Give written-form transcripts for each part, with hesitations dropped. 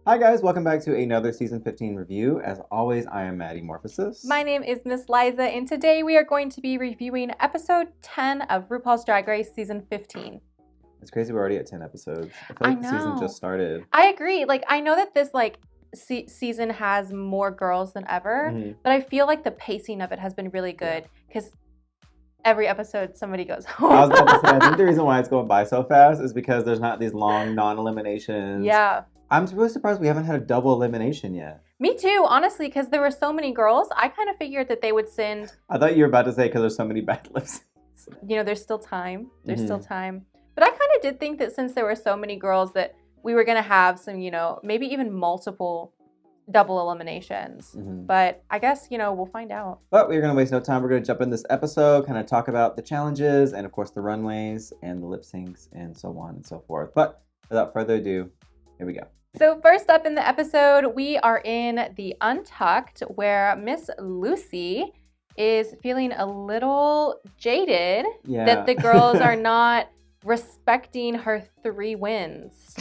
Hi guys, welcome back to another season 15 review. As always, I am Maddy Morphosis. My name is Miss Liza, and today we are going to be reviewing episode 10 of RuPaul's Drag Race season 15. It's crazy we're already at 10 episodes. I feel like the season just started. I agree. Like, I know that this season has more girls than ever, but I feel like the pacing of it has been really good because every episode somebody goes home. I was about to say, I think the reason why it's going by so fast is because there's not these long non-eliminations. Yeah. I'm really surprised we haven't had a double elimination yet. Me too, honestly, because there were so many girls. I kind of figured that they would send... I thought you were about to say because there's so many bad lips. You know, there's still time. There's still time. But I kind of did think that since there were so many girls that we were going to have some, you know, maybe even multiple double eliminations. But I guess, you know, we'll find out. But we're going to waste no time. We're going to jump in this episode, kind of talk about the challenges and, of course, the runways and the lip syncs and so on and so forth. But without further ado, here we go. So first up in the episode, we are in the Untucked, where Miss Loosey is feeling a little jaded that the girls are not respecting her 3 wins.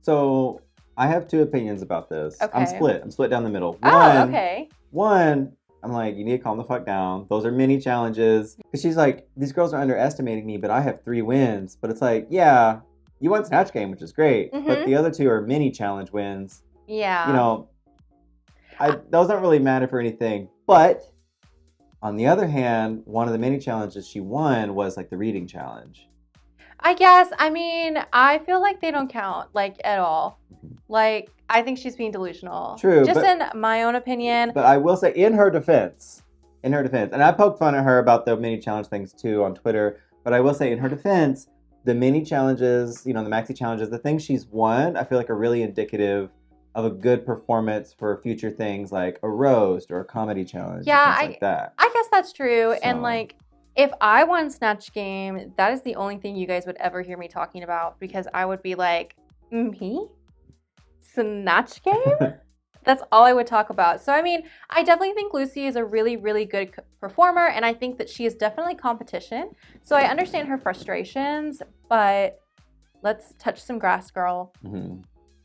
So I have 2 opinions about this. Okay. I'm split down the middle. One, I'm like, you need to calm the fuck down. Those are mini challenges. Because she's like, these girls are underestimating me, but I have 3 wins. But it's like, yeah, you won Snatch Game, which is great. But the other 2 are mini challenge wins. Yeah. You know, those don't really matter for anything. But on the other hand, one of the mini challenges she won was like the reading challenge. I guess, I mean, I feel like they don't count, like, at all. Like, I think she's being delusional. True. Just in my own opinion. But I will say, in her defense, and I poked fun at her about the mini challenge things too on Twitter, but I will say, in her defense, the mini challenges, you know, the Maxi challenges, the things she's won, I feel like are really indicative of a good performance for future things like a roast or a comedy challenge. Yeah, things like that. I guess that's true. So. And like, if I won Snatch Game, that is the only thing you guys would ever hear me talking about, because I would be like, me? Snatch Game? That's all I would talk about. So, I mean, I definitely think Loosey is a really, really good performer, and I think that she is definitely competition. So I understand her frustrations, but let's touch some grass, girl.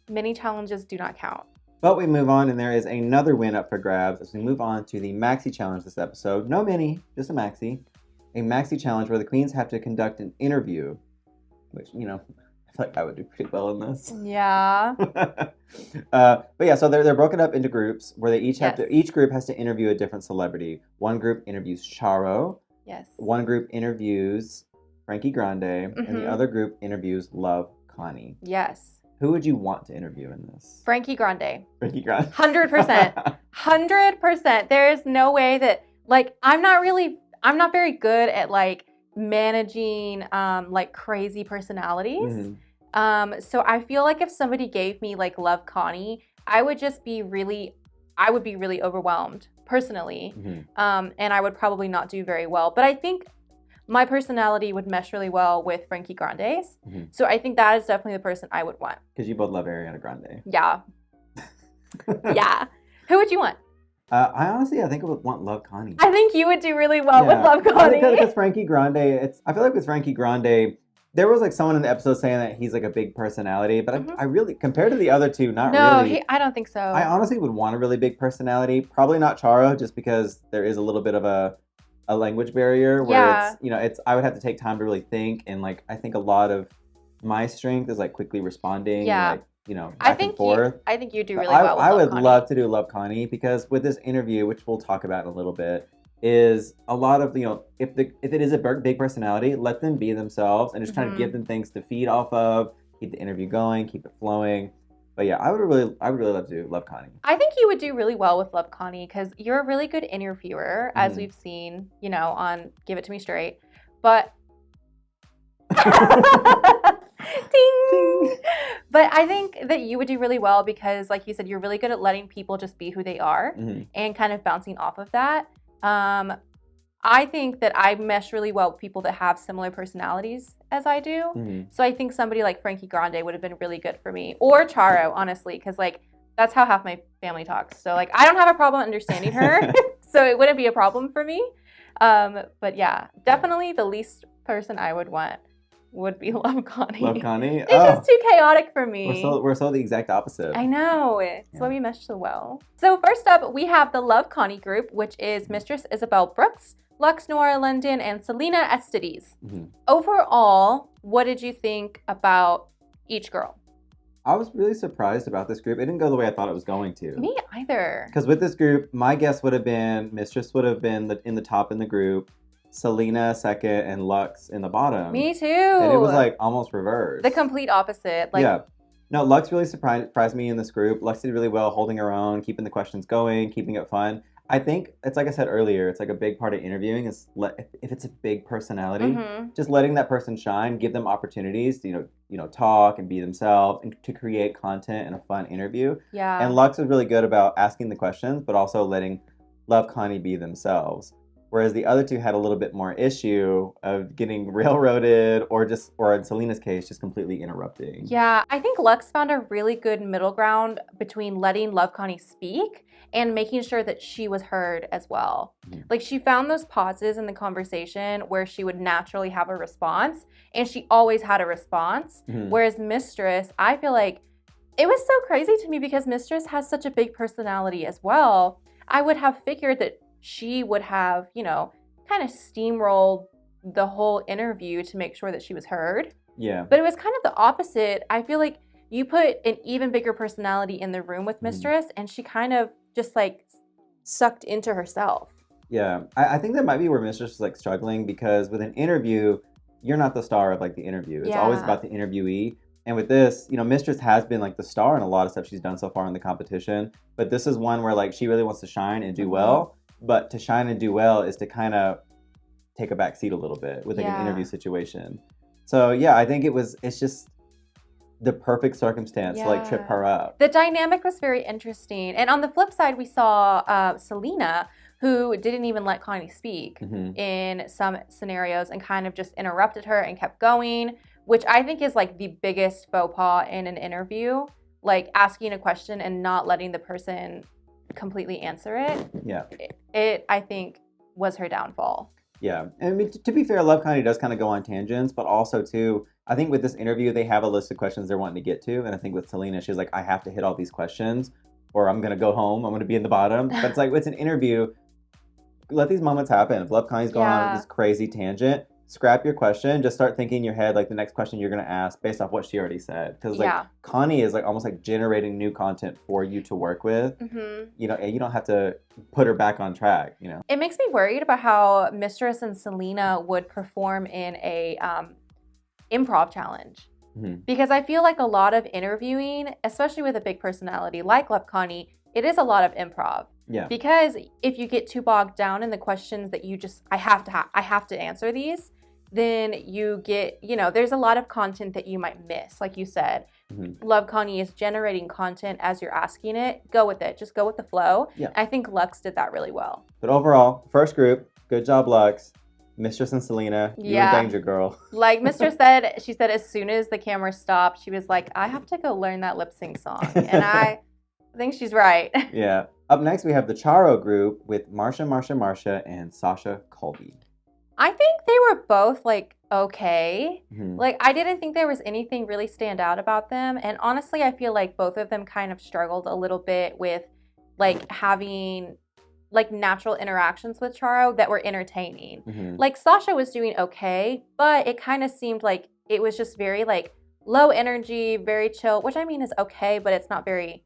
Mini challenges do not count. But we move on, and there is another win up for grabs as we move on to the Maxi challenge this episode. No mini, just a Maxi. A Maxi challenge where the queens have to conduct an interview, which, you know, I feel like I would do pretty well in this. Yeah. But yeah, so they're broken up into groups where they each have to, each group has to interview a different celebrity. One group interviews Charo. Yes. One group interviews Frankie Grande, and the other group interviews Love Connie. Yes. Who would you want to interview in this? Frankie Grande. Frankie Grande. 100%. 100%. There is no way that, like, I'm not very good at, like, managing, like, crazy personalities. So I feel like if somebody gave me, like, Love Connie, I would be really overwhelmed, personally. And I would probably not do very well. But I think my personality would mesh really well with Frankie Grande's. So I think that is definitely the person I would want. Because you both love Ariana Grande. Yeah. Yeah. Who would you want? I think I would want Love Connie. I think you would do really well with Love Connie. Because Frankie Grande, I feel like with Frankie Grande, there was like someone in the episode saying that he's like a big personality, but I really, compared to the other 2, not really. No, I don't think so. I honestly would want a really big personality. Probably not Charo, just because there is a little bit of a language barrier where it's, you know, I would have to take time to really think, and like I think a lot of my strength is like quickly responding. Yeah. Like, you know, back and forth. I think you do really well with I Love would love to do Love Connie, because with this interview, which we'll talk about in a little bit, is a lot of, you know, if it is a big personality, let them be themselves and just try to give them things to feed off of, keep the interview going, keep it flowing. But yeah, I would really love to do Love Connie. I think you would do really well with Love Connie, because you're a really good interviewer, as we've seen, you know, on Give It To Me Straight. But ding! But I think that you would do really well because, like you said, you're really good at letting people just be who they are and kind of bouncing off of that. I think that I mesh really well with people that have similar personalities as I do. So I think somebody like Frankie Grande would have been really good for me. Or Charo, honestly, because like that's how half my family talks. So like I don't have a problem understanding her. So it wouldn't be a problem for me. But yeah, definitely the least person I would want would be Love Connie. Love Connie? It's just too chaotic for me. We're so the exact opposite. I know. It's why we mesh so well. So first up, we have the Love Connie group, which is Mistress Isabelle Brooks, Luxx, Noir, London, and Salina EsTitties. Overall, what did you think about each girl? I was really surprised about this group. It didn't go the way I thought it was going to. Me either. Because with this group, my guess would have been Mistress would have been in the top in the group, Salina second, and Luxx in the bottom. Me too. And it was like almost reversed. The complete opposite. Like, yeah. No, Luxx really surprised me in this group. Luxx did really well holding her own, keeping the questions going, keeping it fun. I think it's like I said earlier, it's like a big part of interviewing is if it's a big personality, just letting that person shine, give them opportunities to, talk and be themselves and to create content and a fun interview. Yeah. And Luxx is really good about asking the questions, but also letting Love Connie be themselves. Whereas the other two had a little bit more issue of getting railroaded or in Salina's case, just completely interrupting. Yeah, I think Luxx found a really good middle ground between letting Love Connie speak and making sure that she was heard as well. Like she found those pauses in the conversation where she would naturally have a response, and she always had a response. Whereas Mistress, I feel like it was so crazy to me because Mistress has such a big personality as well. I would have figured that she would have, kind of steamrolled the whole interview to make sure that she was heard. Yeah. But it was kind of the opposite. I feel like you put an even bigger personality in the room with Mistress, and she kind of just like sucked into herself. Yeah. I think that might be where Mistress is like struggling because with an interview, you're not the star of like the interview. It's always about the interviewee. And with this, Mistress has been like the star in a lot of stuff she's done so far in the competition. But this is one where like she really wants to shine and do well. But to shine and do well is to kind of take a back seat a little bit with like an interview situation. So yeah, I think it's just the perfect circumstance to like trip her up. The dynamic was very interesting. And on the flip side, we saw Salina, who didn't even let Connie speak in some scenarios and kind of just interrupted her and kept going, which I think is like the biggest faux pas in an interview, like asking a question and not letting the person completely answer it. Yeah. It I think was her downfall. Yeah. And I mean, to be fair, Love Connie does kind of go on tangents, but also too, I think with this interview, they have a list of questions they're wanting to get to. And I think with Salina, she's like, I have to hit all these questions or I'm going to go home. I'm going to be in the bottom. But it's like, it's an interview. Let these moments happen. If Love Connie's going on this crazy tangent, scrap your question. Just start thinking in your head, like the next question you're going to ask based off what she already said. Because like Connie is like almost like generating new content for you to work with, and you don't have to put her back on track, It makes me worried about how Mistress and Salina would perform in a improv challenge. Because I feel like a lot of interviewing, especially with a big personality like Love Connie, it is a lot of improv. Yeah. Because if you get too bogged down in the questions that you just, I have to answer these, then you get, there's a lot of content that you might miss. Like you said, Love Connie is generating content as you're asking it. Go with it. Just go with the flow. Yeah. I think Luxx did that really well. But overall, first group, good job, Luxx. Mistress and Salina, you're in danger, girl. Like Mistress said, she said as soon as the camera stopped, she was like, I have to go learn that lip sync song. And I think she's right. Yeah. Up next, we have the Charo group with Marcia, and Sasha Colby. I think they were both like okay. Like I didn't think there was anything really stand out about them. And honestly, I feel like both of them kind of struggled a little bit with like having like natural interactions with Charo that were entertaining. Like Sasha was doing okay, but it kind of seemed like it was just very like low energy, very chill, which I mean is okay, but it's not very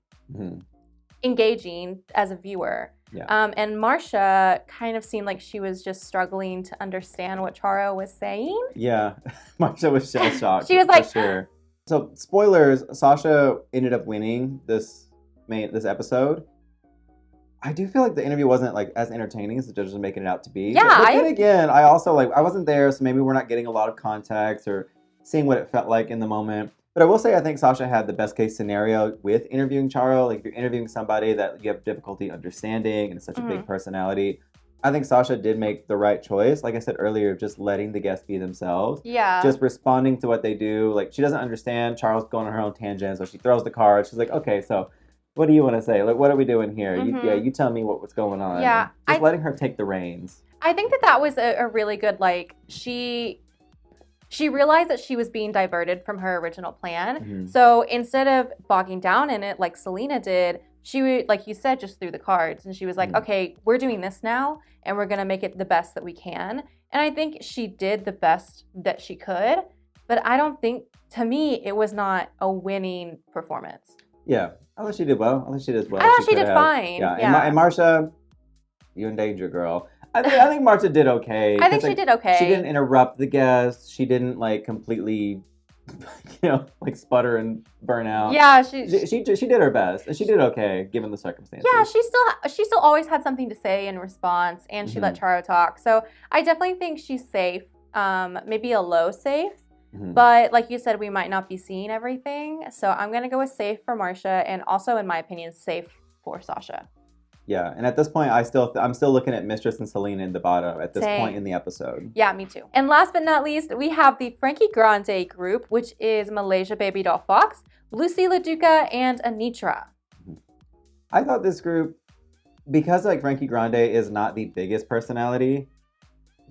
engaging as a viewer. Yeah. And Marcia kind of seemed like she was just struggling to understand what Charo was saying. Yeah, Marcia was shell shocked. She was like, for sure. So spoilers, Sasha ended up winning this episode. I do feel like the interview wasn't like as entertaining as the judges are making it out to be. Yeah. But then again, I also I wasn't there, so maybe we're not getting a lot of context or seeing what it felt like in the moment. But I will say I think Sasha had the best case scenario with interviewing Charo. Like if you're interviewing somebody that you have difficulty understanding and it's such a big personality, I think Sasha did make the right choice. Like I said earlier, just letting the guests be themselves. Yeah. Just responding to what they do. Like she doesn't understand. Charo's going on her own tangent, so she throws the card. She's like, okay, so what do you want to say? Like, what are we doing here? You tell me what's going on. Yeah. Just letting her take the reins. I think that was a really good, like, she realized that she was being diverted from her original plan. Mhm. So instead of bogging down in it like Salina did, she would, like you said, just threw the cards. And she was like, Mhm. okay, we're doing this now, and we're going to make it the best that we can. And I think she did the best that she could. But I don't think, to me, it was not a winning performance. Yeah. I thought she did well. I thought she did well. I thought she could did have. fine. Yeah. Yeah. And Marcia, you in danger, girl. I think Marcia did okay. I think she did okay. She didn't interrupt the guests. She didn't like completely, like sputter and burn out. Yeah, she did her best, and she did okay given the circumstances. Yeah, she still always had something to say in response, and she let Charo talk. So I definitely think she's safe. Maybe a low safe, but like you said, we might not be seeing everything. So I'm gonna go with safe for Marcia, and also, in my opinion, safe for Sasha. Yeah, and at this point, I'm still looking at Mistress and Salina in the bottom at this point in the episode. Yeah, me too. And last but not least, we have the Frankie Grande group, which is Malaysia, Babydoll, Foxx, Loosey Laduca, and Anetra. I thought this group, because like Frankie Grande is not the biggest personality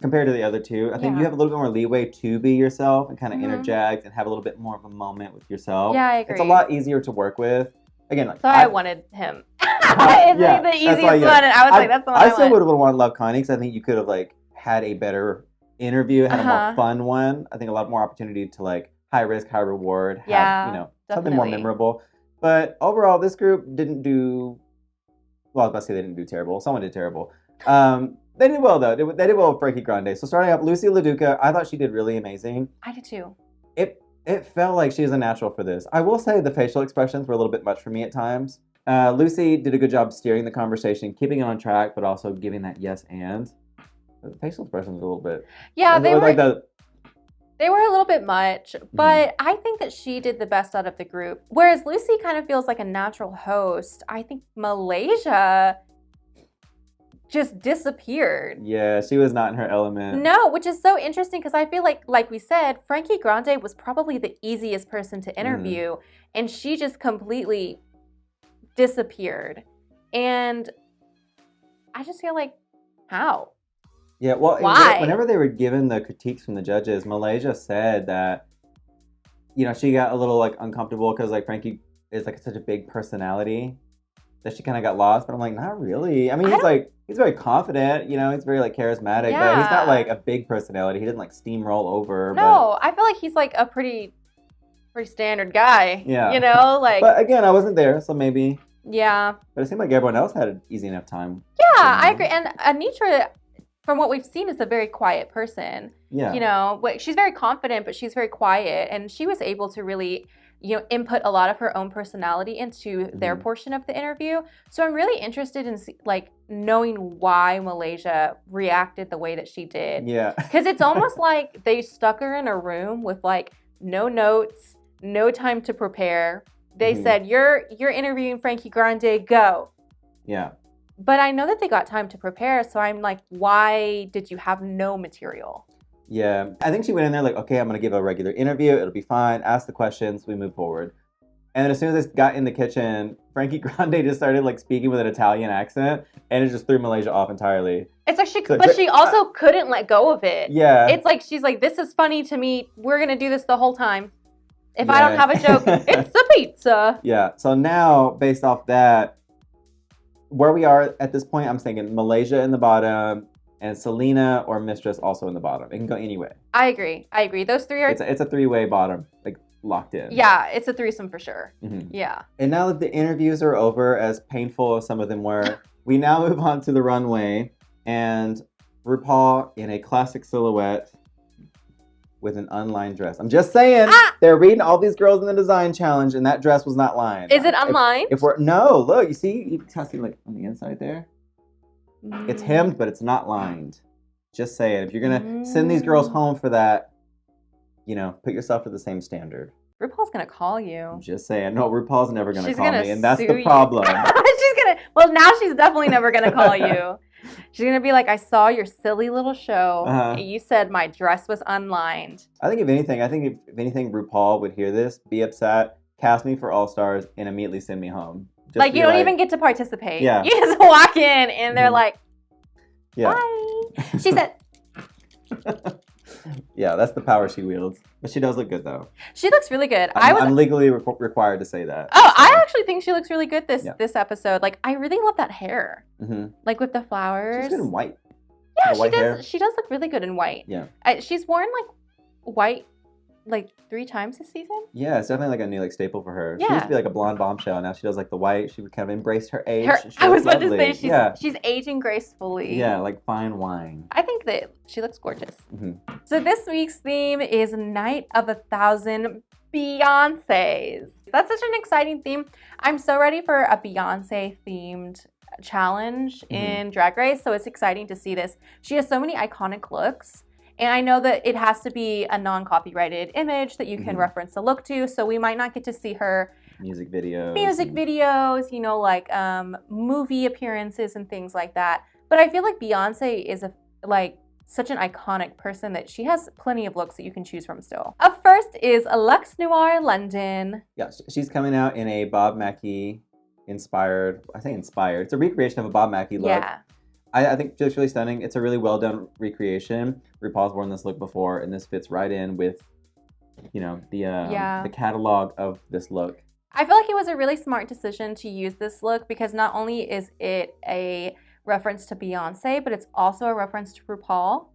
compared to the other two, I think you have a little bit more leeway to be yourself and kind of interject and have a little bit more of a moment with yourself. Yeah, I agree. It's a lot easier to work with. Again, like, I wanted him. It's the easiest one, and I was like, that's the one I still would have wanted Love Connie, because I think you could have like had a better interview, had a more fun one. I think a lot more opportunity to like high risk, high reward, have something more memorable. But overall, this group didn't do well. I was about to say they didn't do terrible. Someone did terrible. They did well though. They did well with Frankie Grande. So starting up, Loosey Laduca, I thought she did really amazing. I did too. It felt like she was a natural for this. I will say the facial expressions were a little bit much for me at times. Lucy did a good job steering the conversation, keeping it on track, but also giving that yes and. The facial expressions were a little bit. Yeah, they were like the. They were a little bit much, but I think that she did the best out of the group. Whereas Lucy kind of feels like a natural host. I think Malaysia just disappeared. Yeah, she was not in her element. No, which is so interesting because I feel like we said, Frankie Grande was probably the easiest person to interview, and she just completely disappeared. And I just feel like, how? Yeah, well, why? Whenever they were given the critiques from the judges, Malaysia said that, she got a little like uncomfortable because like Frankie is like such a big personality that she kind of got lost. But I'm like, not really. I mean, he's very confident, he's very like charismatic, but he's not like a big personality. He didn't like steamroll over. No, I feel like he's like a pretty standard guy. Yeah. But again, I wasn't there, so maybe. Yeah. But it seemed like everyone else had an easy enough time. Yeah, I agree. And Anetra, from what we've seen, is a very quiet person. Yeah. She's very confident, but she's very quiet. And she was able to really, input a lot of her own personality into their portion of the interview. So I'm really interested in knowing why Malaysia reacted the way that she did. Yeah. Because it's almost like they stuck her in a room with like no notes, no time to prepare. They said, you're interviewing Frankie Grande, go. Yeah. But I know that they got time to prepare, so I'm like, why did you have no material? Yeah, I think she went in there like, okay, I'm gonna give a regular interview, it'll be fine, ask the questions, we move forward. And then as soon as they got in the kitchen, Frankie Grande just started like speaking with an Italian accent, and it just threw Malaysia off entirely. It's like she also couldn't let go of it. Yeah. It's like, she's like, this is funny to me, we're gonna do this the whole time. If I don't have a joke, it's a pizza. Yeah, so now, based off that, where we are at this point, I'm thinking Malaysia in the bottom and Salina or Mistress also in the bottom. It can go anyway. I agree. Those three are... It's a three-way bottom, like locked in. Yeah, it's a threesome for sure. Yeah. And now that the interviews are over, as painful as some of them were, we now move on to the runway, and RuPaul in a classic silhouette with an unlined dress. I'm just saying, they're reading all these girls in the design challenge, and that dress was not lined. Is it unlined? No, look, you can see like on the inside there. It's hemmed, but it's not lined. Just saying, if you're gonna send these girls home for that, put yourself to the same standard. RuPaul's gonna call you. I'm just saying, no, RuPaul's never gonna call me, and that's sue the problem. Now she's definitely never gonna call you. She's gonna be like, I saw your silly little show. And you said my dress was unlined. I think if anything, RuPaul would hear this, be upset, cast me for All Stars, and immediately send me home. Like, you don't even get to participate. Yeah. You just walk in and they're like, yeah. bye. She said. Yeah, that's the power she wields. But she does look good, though. She looks really good. I'm legally required to say that. Oh, so. I actually think she looks really good this episode. Like, I really love that hair. Like, with the flowers. She's good in white. Yeah, she does. Hair. She does look really good in white. Yeah. She's worn, like, white, like, 3 times this season. Yeah, it's definitely like a new like staple for her. Yeah. She used to be like a blonde bombshell. Now she does like the white. She kind of embraced her age. I was about to say she's aging gracefully. Yeah, like fine wine. I think that she looks gorgeous. So this week's theme is Night of 1,000 Beyoncés. That's such an exciting theme. I'm so ready for a Beyoncé themed challenge in Drag Race. So it's exciting to see this. She has so many iconic looks. And I know that it has to be a non-copyrighted image that you can reference the look to. So we might not get to see her music videos, you know, like movie appearances and things like that. But I feel like Beyonce is such an iconic person that she has plenty of looks that you can choose from still. Up first is Luxx Noir London. Yeah, she's coming out in a Bob Mackie inspired. It's a recreation of a Bob Mackie look. Yeah. I think it's really stunning. It's a really well done recreation. RuPaul's worn this look before, and this fits right in with, you know, the catalog of this look. I feel like it was a really smart decision to use this look because not only is it a reference to Beyoncé, but it's also a reference to RuPaul.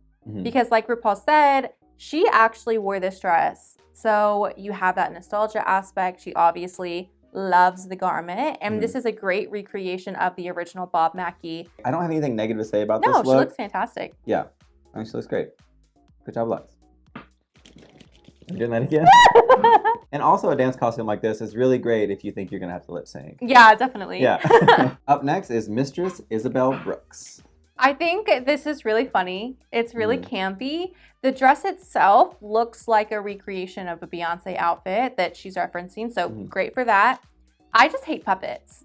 Because like RuPaul said, she actually wore this dress. So you have that nostalgia aspect. She obviously loves the garment, and this is a great recreation of the original Bob Mackie. I don't have anything negative to say about this look. No, she looks fantastic. Yeah, I mean, she looks great. Good job, Luxx. I'm doing that again. And also a dance costume like this is really great if you think you're gonna have to lip sync. Yeah, definitely. Yeah. Up next is Mistress Isabelle Brooks. I think this is really funny. It's really campy. The dress itself looks like a recreation of a Beyoncé outfit that she's referencing, so great for that. I just hate puppets.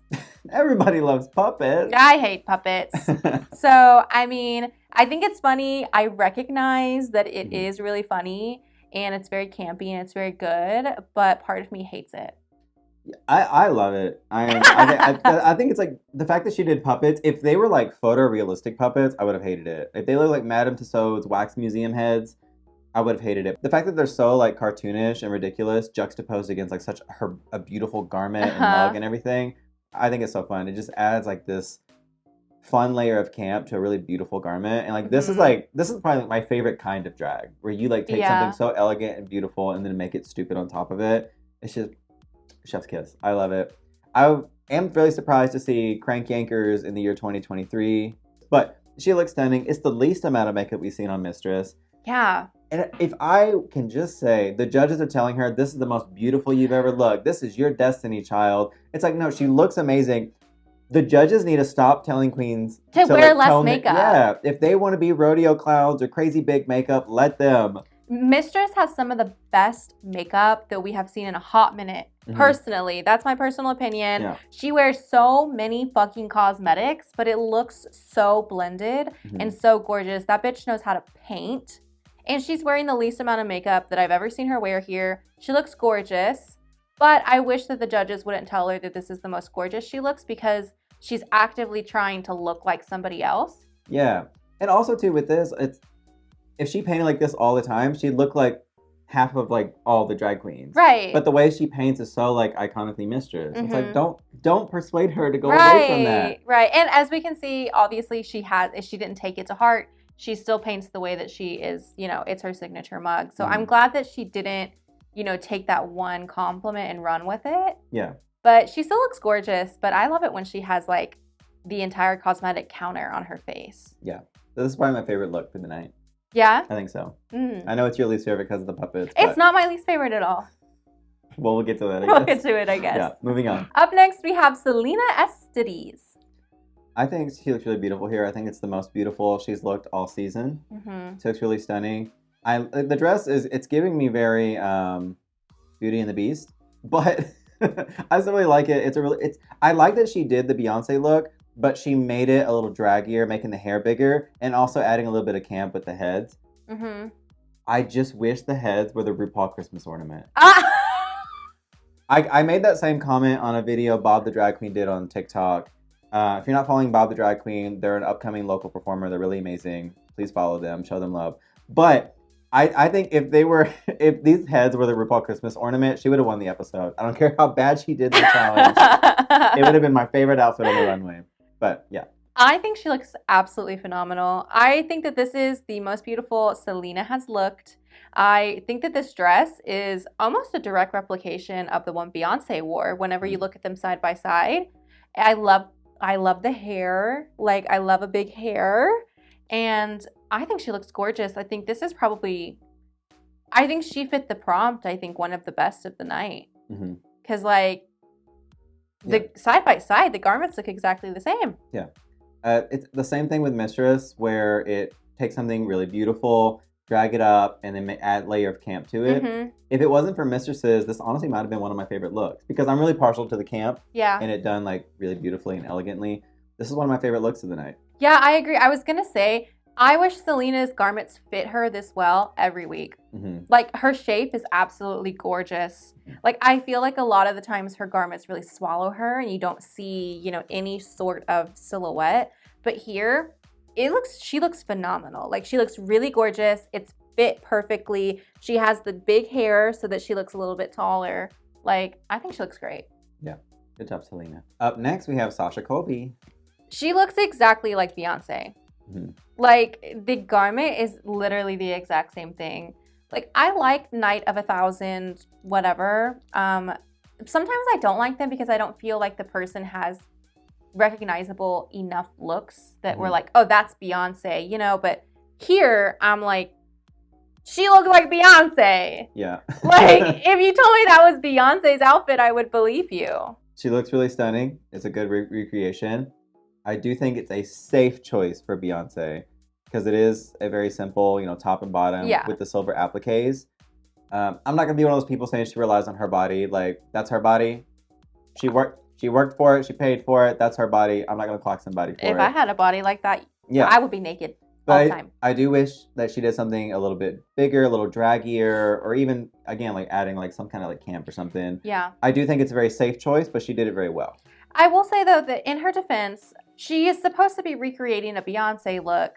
Everybody loves puppets. I hate puppets. So, I mean, I think it's funny. I recognize that it is really funny, and it's very campy, and it's very good, but part of me hates it. I love it. I think it's like the fact that she did puppets. If they were like photorealistic puppets, I would have hated it. If they look like Madame Tussauds wax museum heads, I would have hated it. The fact that they're so like cartoonish and ridiculous, juxtaposed against like a beautiful garment and mug and everything, I think it's so fun. It just adds like this fun layer of camp to a really beautiful garment. And like this is probably my favorite kind of drag, where you like take something so elegant and beautiful and then make it stupid on top of it. It's just chef's kiss. I love it. I am really surprised to see Crank Yankers in the year 2023, but she looks stunning. It's the least amount of makeup we've seen on Mistress. Yeah. And if I can just say, the judges are telling her, this is the most beautiful you've ever looked. This is your destiny, child. It's like, no, she looks amazing. The judges need to stop telling queens to wear less makeup. Yeah. If they want to be rodeo clowns or crazy big makeup, let them. Mistress has some of the best makeup that we have seen in a hot minute. Personally, that's my personal opinion. Yeah. She wears so many fucking cosmetics, but it looks so blended and so gorgeous. That bitch knows how to paint. And she's wearing the least amount of makeup that I've ever seen her wear here. She looks gorgeous, but I wish that the judges wouldn't tell her that this is the most gorgeous she looks, because she's actively trying to look like somebody else. Yeah. And also too with this, if she painted like this all the time, she'd look like half of like all the drag queens. Right. But the way she paints is so like iconically Mistress. It's like don't persuade her to go away from that. Right. And as we can see, obviously if she didn't take it to heart, she still paints the way that she is, you know, it's her signature mug. So I'm glad that she didn't, you know, take that one compliment and run with it. Yeah. But she still looks gorgeous, but I love it when she has like the entire cosmetic counter on her face. Yeah. So this is probably my favorite look for the night. Yeah? I think so. I know it's your least favorite because of the puppets. It's not my least favorite at all. Well, we'll get to that, We'll get to it, I guess. Yeah, moving on. Up next, we have Salina EsTitties. I think she looks really beautiful here. I think it's the most beautiful she's looked all season. She looks really stunning. The dress it's giving me very Beauty and the Beast, but I still really like it. I like that she did the Beyonce look, but she made it a little draggier, making the hair bigger, and also adding a little bit of camp with the heads. I just wish the heads were the RuPaul Christmas ornament. I made that same comment on a video Bob the Drag Queen did on TikTok. If you're not following Bob the Drag Queen, they're an upcoming local performer. They're really amazing. Please follow them. Show them love. But I think if these heads were the RuPaul Christmas ornament, she would have won the episode. I don't care how bad she did the challenge. It would have been my favorite outfit on the runway. But yeah. I think she looks absolutely phenomenal. I think that this is the most beautiful Salina has looked. I think that this dress is almost a direct replication of the one Beyoncé wore whenever you look at them side by side. I love the hair. Like, I love a big hair. And I think she looks gorgeous. I think this is I think she fit the prompt. I think one of the best of the night. Because, the side by side, the garments look exactly the same. Yeah. It's the same thing with Mistress, where it takes something really beautiful, drag it up, and then add a layer of camp to it. If it wasn't for Mistresses, this honestly might have been one of my favorite looks, because I'm really partial to the camp. Yeah. And it done like really beautifully and elegantly. This is one of my favorite looks of the night. Yeah, I agree. I was gonna say, I wish Salina's garments fit her this well every week. Like, her shape is absolutely gorgeous. Like, I feel like a lot of the times her garments really swallow her and you don't see, any sort of silhouette. But here, she looks phenomenal. Like, she looks really gorgeous. It's fit perfectly. She has the big hair so that she looks a little bit taller. Like, I think she looks great. Yeah, good job, Salina. Up next, we have Sasha Colby. She looks exactly like Beyoncé. Like, the garment is literally the exact same thing. Like, I like Night of 1,000, whatever. Sometimes I don't like them because I don't feel like the person has recognizable enough looks that we're like, oh, that's Beyoncé, but here I'm like, she looks like Beyoncé. Yeah. Like, if you told me that was Beyonce's outfit, I would believe you. She looks really stunning. It's a good recreation. I do think it's a safe choice for Beyoncé because it is a very simple, top and bottom with the silver appliques. I'm not going to be one of those people saying she relies on her body. Like, that's her body. She worked for it. She paid for it. That's her body. I'm not going to clock somebody for it. If I had a body like that, I would be naked all the time. I do wish that she did something a little bit bigger, a little draggier, or even, again, like adding like some kind of like camp or something. Yeah. I do think it's a very safe choice, but she did it very well. I will say, though, that in her defense, she is supposed to be recreating a Beyoncé look.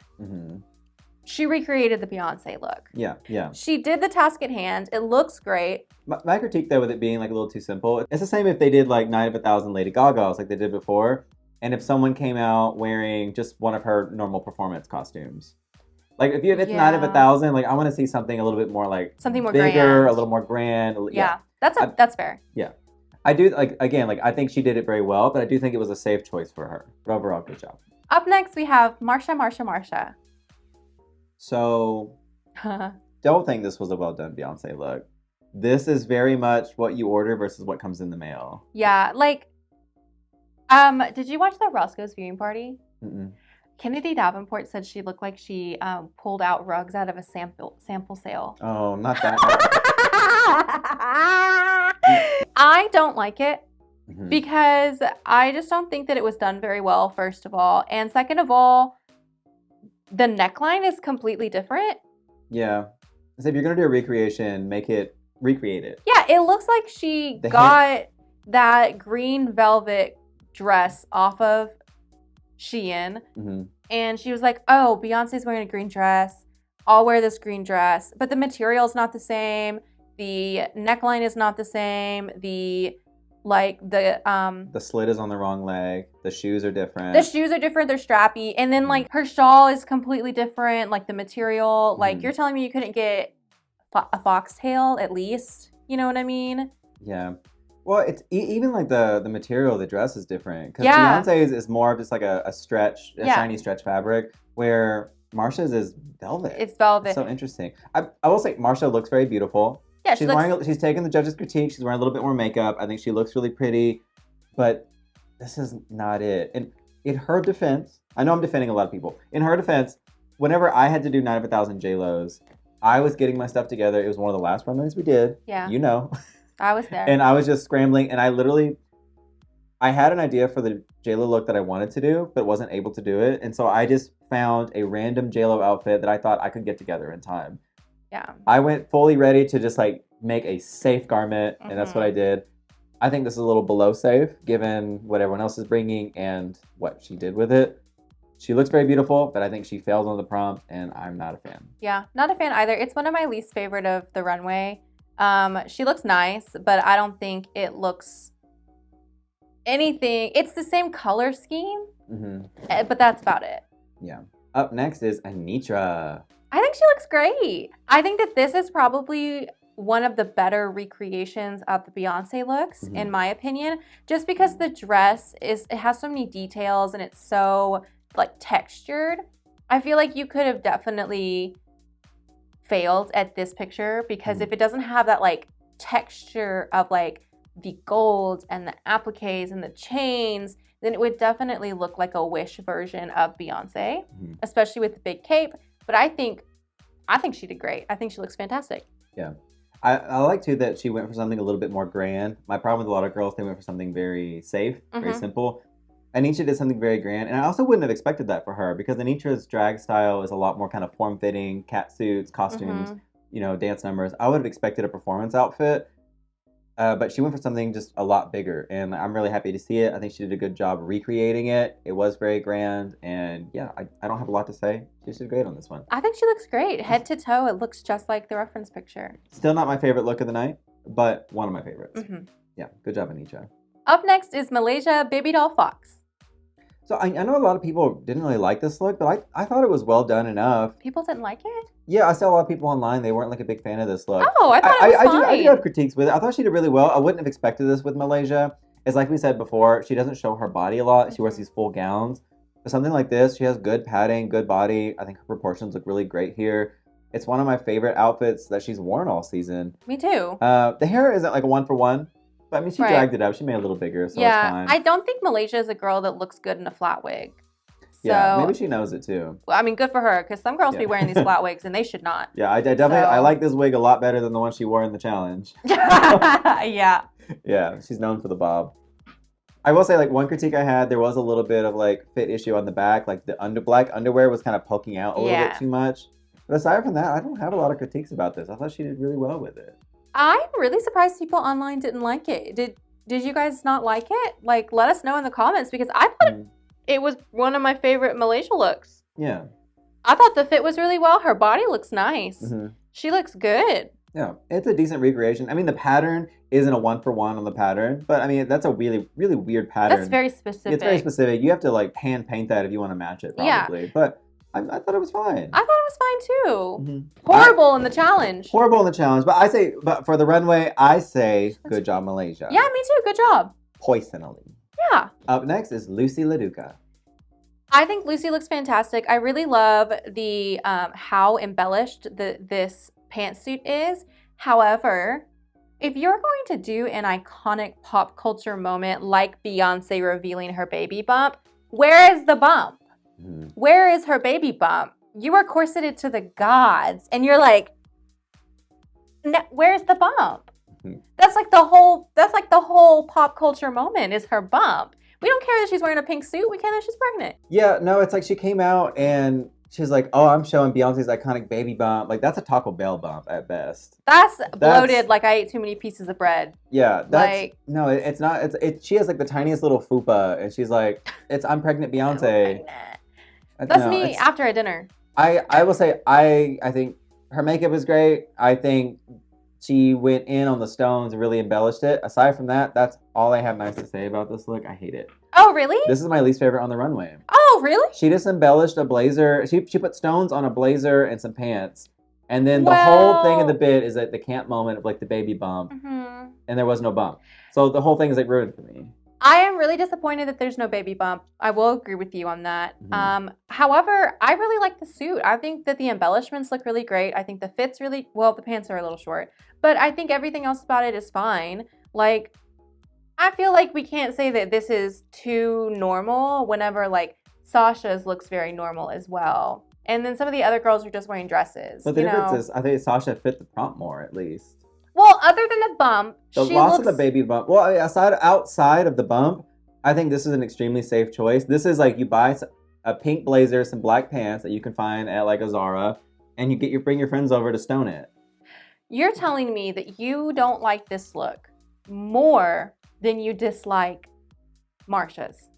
She recreated the Beyoncé look. Yeah. She did the task at hand. It looks great. My critique, though, with it being like a little too simple, it's the same if they did like Night of 1,000 Lady Gaga's like they did before, and if someone came out wearing just one of her normal performance costumes. Like, if it's Night of 1,000, like I want to see something a little bit more like something more bigger, grand. a little more grand. Yeah. That's fair. Yeah. I do, I think she did it very well, but I do think it was a safe choice for her. But overall, good job. Up next, we have Marcia. So, don't think this was a well-done Beyoncé look. This is very much what you order versus what comes in the mail. Yeah, like, did you watch the Roscoe's viewing party? Kennedy Davenport said she looked like she pulled out rugs out of a sample sale. Oh, not that. I don't like it because I just don't think that it was done very well, first of all. And second of all, the neckline is completely different. Yeah. So if you're going to do a recreation, recreate it. Yeah, it looks like she got that green velvet dress off of Shein. And she was like, oh, Beyonce's wearing a green dress. I'll wear this green dress. But the material's not the same. The neckline is not the same. The slit is on the wrong leg. The shoes are different. They're strappy. And then like her shawl is completely different. Like the material, like you're telling me you couldn't get a foxtail at least. You know what I mean? Yeah. Well, it's even like the material of the dress is different. Because Beyonce's is more of just like a shiny stretch fabric, where Marcia's is velvet. It's velvet. It's so interesting. I will say Marcia looks very beautiful. Yeah, she's taking the judges' critique. She's wearing a little bit more makeup. I think she looks really pretty, but this is not it. And in her defense, I know I'm defending a lot of people. In her defense, whenever I had to do Night of 1,000 J-Los, I was getting my stuff together. It was one of the last runways we did. Yeah. You know. I was there. And I was just scrambling, and I had an idea for the J-Lo look that I wanted to do, but wasn't able to do it. And so I just found a random J-Lo outfit that I thought I could get together in time. Yeah. I went fully ready to just like make a safe garment, and that's what I did. I think this is a little below safe, given what everyone else is bringing and what she did with it. She looks very beautiful, but I think she failed on the prompt, and I'm not a fan. Yeah, not a fan either. It's one of my least favorite of the runway. She looks nice, but I don't think it looks anything. It's the same color scheme, but that's about it. Yeah. Up next is Anetra. I think she looks great. I think that this is probably one of the better recreations of the Beyoncé looks, in my opinion, just because the dress it has so many details and it's so like textured. I feel like you could have definitely failed at this picture because if it doesn't have that like texture of like the gold and the appliques and the chains, then it would definitely look like a Wish version of Beyoncé, especially with the big cape. But I think she did great. I think she looks fantastic. Yeah. I like too that she went for something a little bit more grand. My problem with a lot of girls, they went for something very safe, very simple. Anetra did something very grand, and I also wouldn't have expected that for her because Anetra's drag style is a lot more kind of form-fitting, cat suits, costumes, you know, dance numbers. I would have expected a performance outfit, but she went for something just a lot bigger, and I'm really happy to see it. I think she did a good job recreating it. It was very grand, and yeah, I don't have a lot to say. She did great on this one. I think she looks great. Head to toe, it looks just like the reference picture. Still not my favorite look of the night, but one of my favorites. Yeah, good job, Anetra. Up next is Malaysia Babydoll Foxx. So I know a lot of people didn't really like this look, but I thought it was well done enough. People didn't like it? Yeah, I saw a lot of people online. They weren't like a big fan of this look. Oh, I thought it was fine. I do have critiques with it. I thought she did really well. I wouldn't have expected this with Malaysia. It's like we said before, she doesn't show her body a lot. She wears these full gowns. But something like this, she has good padding, good body. I think her proportions look really great here. It's one of my favorite outfits that she's worn all season. Me too. The hair isn't like a 1-for-1. But I mean, she dragged it up. She made it a little bigger, so it's fine. I don't think Malaysia is a girl that looks good in a flat wig. So, yeah, maybe she knows it too. Well, I mean, good for her, because some girls be wearing these flat wigs and they should not. Yeah, I definitely I like this wig a lot better than the one she wore in the challenge. Yeah. Yeah, she's known for the bob. I will say, like, one critique I had, there was a little bit of like fit issue on the back, like the black underwear was kind of poking out a little bit too much. But aside from that, I don't have a lot of critiques about this. I thought she did really well with it. I'm really surprised people online didn't like it. Did you guys not like it? Like, let us know in the comments, because I thought it was one of my favorite Malaysia looks. Yeah. I thought the fit was really well. Her body looks nice. She looks good. Yeah, it's a decent recreation. I mean, the pattern isn't a 1-for-1 on the pattern, but I mean, that's a really, really weird pattern. That's very specific. It's very specific. You have to like hand paint that if you want to match it, probably. Yeah. But I thought it was fine. I thought it was fine too. Horrible in the challenge. Horrible in the challenge. But for the runway, I say good job, Malaysia. Yeah, me too. Good job. Poisonally. Yeah. Up next is Loosey Laduca. I think Loosey looks fantastic. I really love the how embellished this pantsuit is. However, if you're going to do an iconic pop culture moment like Beyoncé revealing her baby bump, where is the bump? Where is her baby bump? You are corseted to the gods, and you're like, where's the bump? That's like the whole pop culture moment is her bump. We don't care that she's wearing a pink suit. We care that she's pregnant. Yeah, no, it's like she came out and she's like, oh, I'm showing Beyonce's iconic baby bump. Like, that's a Taco Bell bump at best. That's bloated like I ate too many pieces of bread. Yeah, no, it's not. She has like the tiniest little fupa, and she's like, I'm pregnant Beyonce. That's me after a dinner. I will say, I think her makeup is great. I think she went in on the stones and really embellished it. Aside from that, that's all I have nice to say about this look. I hate it. Oh, really? This is my least favorite on the runway. Oh, really? She just embellished a blazer. She put stones on a blazer and some pants. And then the whole thing of the bit is at the camp moment of like the baby bump. And there was no bump. So the whole thing is like ruined for me. I am really disappointed that there's no baby bump. I will agree with you on that. However, I really like the suit. I think that the embellishments look really great. I think the fit's really, well, the pants are a little short, but I think everything else about it is fine. Like, I feel like we can't say that this is too normal whenever like Sasha's looks very normal as well. And then some of the other girls are just wearing dresses. But the difference is, I think Sasha fit the prompt more at least. Well, other than the bump, the loss of the baby bump. Well, outside of the bump, I think this is an extremely safe choice. This is like you buy a pink blazer, some black pants that you can find at like a Zara, and you bring your friends over to stone it. You're telling me that you don't like this look more than you dislike Marcia's.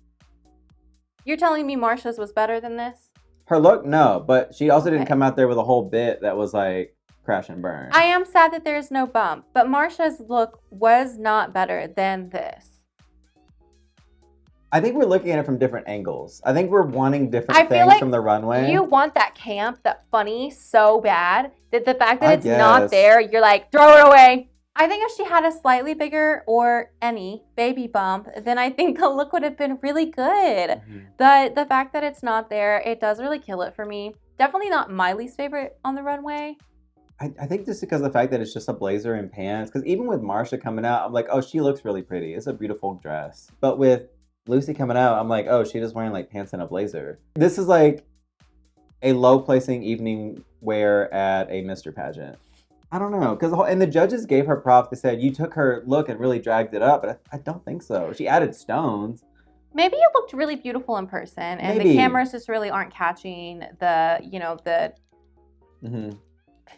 You're telling me Marcia's was better than this? Her look, no, but she also didn't Okay. come out there with a whole bit that was like crash and burn. I am sad that there's no bump, but Marcia's look was not better than this. I think we're looking at it from different angles. I think we're wanting different I feel things like from the runway. You want that camp, that funny so bad that the fact that I it's not guess. there, you're like, throw it away. I think if she had a slightly bigger or any baby bump, then I think the look would have been really good. Mhm. The fact that it's not there, it does really kill it for me. Definitely not my least favorite on the runway. I think just because of the fact that it's just a blazer and pants. Because even with Marcia coming out, I'm like, oh, she looks really pretty. It's a beautiful dress. But with Loosey coming out, I'm like, oh, she's just wearing like pants and a blazer. This is like a low placing evening wear at a Mr. pageant. I don't know, and the judges gave her props. They said you took her look and really dragged it up, but I don't think so. She added stones. Maybe it looked really beautiful in person, and Maybe. the cameras just really aren't catching the, Mhm.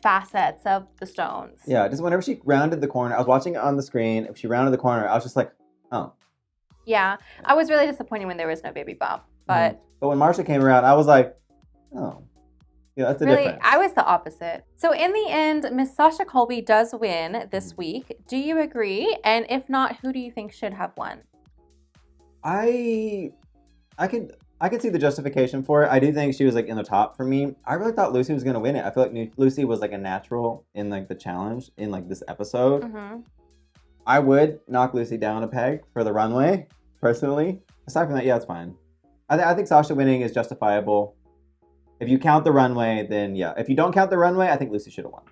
facets of the stones. Yeah, just whenever she rounded the corner, I was watching it on the screen. If she rounded the corner, I was just like, oh. Yeah, I was really disappointed when there was no baby bump, but But when Marcia came around, I was like, oh. Yeah, that's the really, difference. I was the opposite. So in the end, Miss Sasha Colby does win this week. Do you agree? And if not, who do you think should have won? I can see the justification for it. I do think she was like in the top for me. I really thought Loosey was gonna win it. I feel like Loosey was like a natural in like the challenge in like this episode. Mm-hmm. I would knock Loosey down a peg for the runway, personally. Aside from that, yeah, it's fine. I think Sasha winning is justifiable. If you count the runway, then yeah. If you don't count the runway, I think Loosey should have won.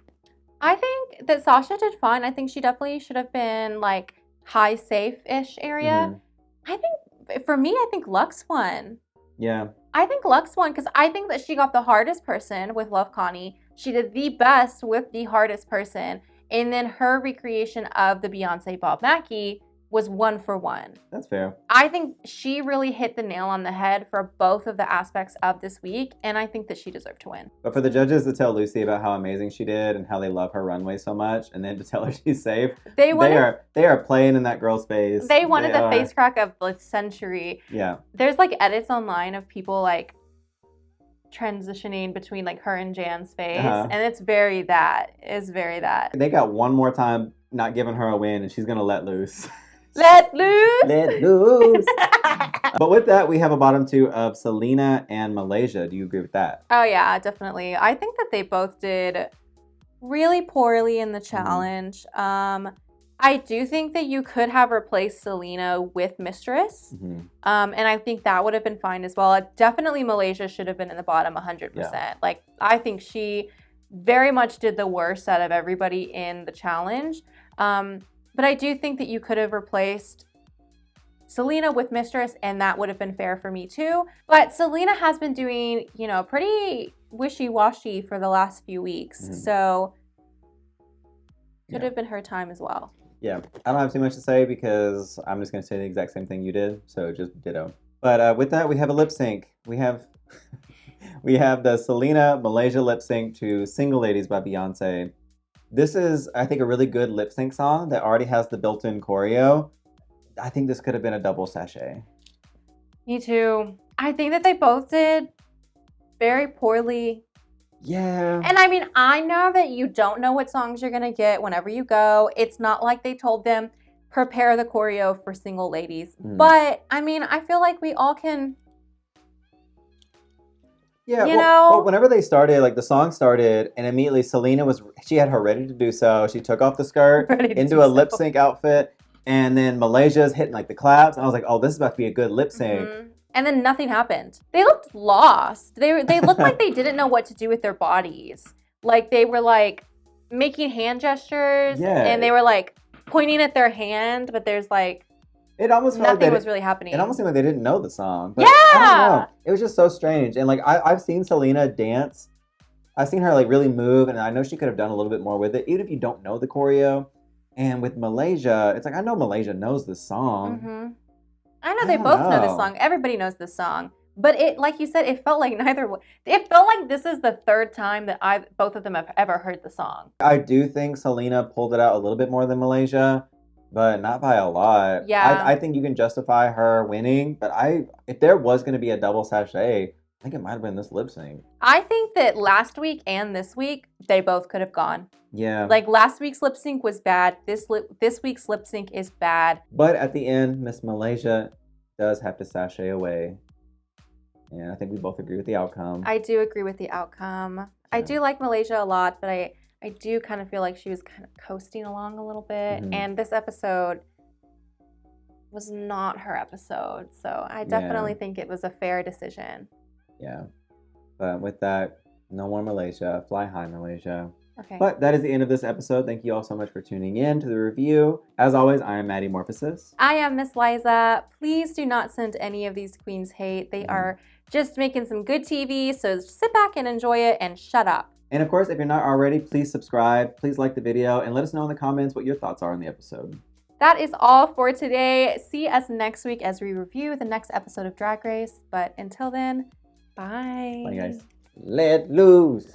I think that Sasha did fine. I think she definitely should have been like high safe-ish area. I think, for me, I think Luxx won. Yeah. I think Luxx won because I think that she got the hardest person with Love Connie. She did the best with the hardest person. And then her recreation of the Beyoncé Bob Mackie was 1 for 1. That's fair. I think she really hit the nail on the head for both of the aspects of this week, and I think that she deserved to win. But for the judges to tell Loosey about how amazing she did and how they love her runway so much, and then to tell her she's safe, they are playing in that girl's face. They wanted the face crack of the century. Yeah. There's like edits online of people like transitioning between like her and Jan's face, and it's very that. They got one more time not giving her a win, and she's gonna let loose. Let loose. Let loose. But with that, we have a bottom two of Salina and Malaysia. Do you agree with that? Oh yeah, definitely. I think that they both did really poorly in the challenge. I do think that you could have replaced Salina with Mistress. And I think that would have been fine as well. Definitely Malaysia should have been in the bottom 100%. Yeah. Like, I think she very much did the worst out of everybody in the challenge. But I do think that you could have replaced Salina with Mistress, and that would have been fair for me too. But Salina has been doing, pretty wishy-washy for the last few weeks. So could have been her time as well. Yeah, I don't have too much to say because I'm just going to say the exact same thing you did. So just ditto. But with that, we have a lip sync. We have the Salina Malaysia lip sync to Single Ladies by Beyoncé. This is, I think, a really good lip sync song that already has the built-in choreo. I think this could have been a double sachet. Me too. I think that they both did very poorly. Yeah. And I mean, I know that you don't know what songs you're going to get whenever you go. It's not like they told them, prepare the choreo for Single Ladies. But, I mean, I feel like we all can... Yeah, well, whenever they started, like the song started, and immediately Salina she had her ready to do so. She took off the skirt into a lip sync outfit, and then Malaysia's hitting like the claps, and I was like, oh, this is about to be a good lip sync. And then nothing happened. They looked lost. They looked like they didn't know what to do with their bodies. Like they were like making hand gestures, and they were like pointing at their hand, but there's like it almost felt nothing was really happening. It almost seemed like they didn't know the song. But I don't know. It was just so strange. And like I've seen Salina dance. I've seen her like really move, and I know she could have done a little bit more with it, even if you don't know the choreo. And with Malaysia, it's like I know Malaysia knows this song. I know they both know this song. Everybody knows this song. But it, like you said, it felt like it felt like this is the third time that both of them have ever heard the song. I do think Salina pulled it out a little bit more than Malaysia. but not by a lot. Yeah. I think you can justify her winning, but if there was going to be a double sachet, I think it might have been this lip sync. I think that last week and this week, they both could have gone. Yeah. Like last week's lip sync was bad. This week's lip sync is bad. But at the end, Miss Malaysia does have to sashay away. And I think we both agree with the outcome. I do agree with the outcome. Yeah. I do like Malaysia a lot, but I do kind of feel like she was kind of coasting along a little bit. Mm-hmm. And this episode was not her episode. So I definitely think it was a fair decision. Yeah. But with that, no more Malaysia. Fly high, Malaysia. Okay. But that is the end of this episode. Thank you all so much for tuning in to the review. As always, I am Maddy Morphosis. I am Miss Liza. Please do not send any of these queens hate. They are just making some good TV, so sit back and enjoy it and shut up. And of course, if you're not already, please subscribe, please like the video, and let us know in the comments what your thoughts are on the episode. That is all for today. See us next week as we review the next episode of Drag Race. But until then, bye. Bye, guys. Let loose.